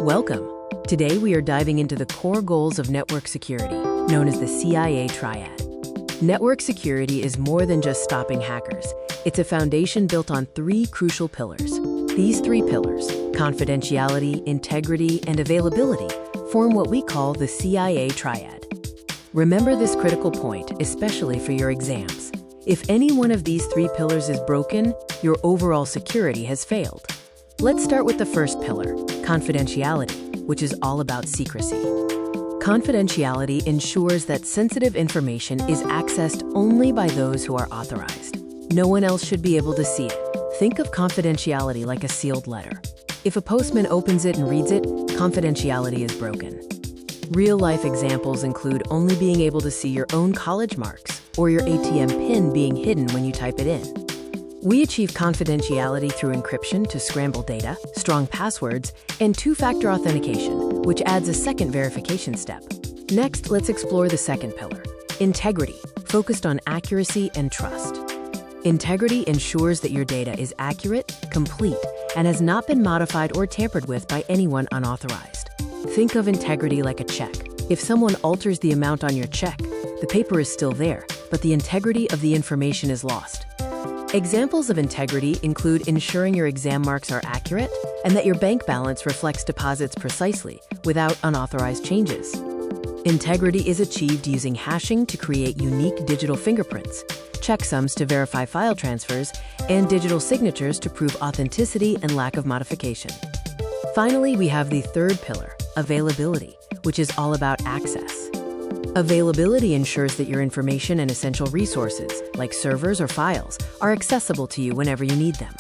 Welcome. Today we are diving into the core goals of network security, known as the CIA Triad. Network security is more than just stopping hackers. It's a foundation built on three crucial pillars. These three pillars, confidentiality, integrity, and availability, form what we call the CIA Triad. Remember this critical point, especially for your exams. If any one of these three pillars is broken, your overall security has failed. Let's start with the first pillar, confidentiality, which is all about secrecy. Confidentiality ensures that sensitive information is accessed only by those who are authorized. No one else should be able to see it. Think of confidentiality like a sealed letter. If a postman opens it and reads it, confidentiality is broken. Real-life examples include only being able to see your own college marks or your ATM PIN being hidden when you type it in. We achieve confidentiality through encryption to scramble data, strong passwords, and two-factor authentication, which adds a second verification step. Next, let's explore the second pillar, integrity, focused on accuracy and trust. Integrity ensures that your data is accurate, complete, and has not been modified or tampered with by anyone unauthorized. Think of integrity like a check. If someone alters the amount on your check, the paper is still there, but the integrity of the information is lost. Examples of integrity include ensuring your exam marks are accurate and that your bank balance reflects deposits precisely without unauthorized changes. Integrity is achieved using hashing to create unique digital fingerprints, checksums to verify file transfers, and digital signatures to prove authenticity and lack of modification. Finally, we have the third pillar, availability, which is all about access. Availability ensures that your information and essential resources, like servers or files, are accessible to you whenever you need them.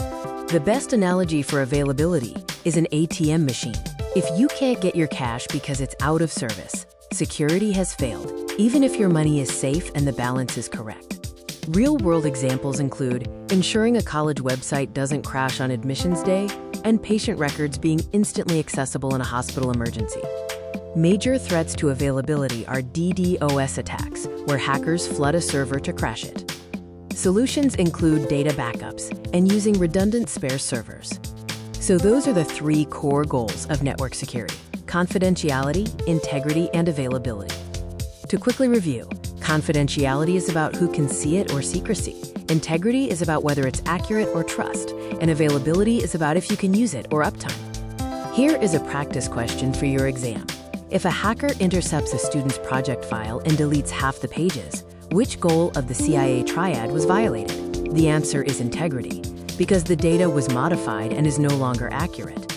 The best analogy for availability is an ATM machine. If you can't get your cash because it's out of service, security has failed, even if your money is safe and the balance is correct. Real-world examples include ensuring a college website doesn't crash on admissions day and patient records being instantly accessible in a hospital emergency. Major threats to availability are DDoS attacks, where hackers flood a server to crash it. Solutions include data backups and using redundant spare servers. So those are the three core goals of network security: confidentiality, integrity, and availability. To quickly review, confidentiality is about who can see it or secrecy. Integrity is about whether it's accurate or trust, and availability is about if you can use it or uptime. Here is a practice question for your exam. If a hacker intercepts a student's project file and deletes half the pages, which goal of the CIA Triad was violated? The answer is integrity, because the data was modified and is no longer accurate.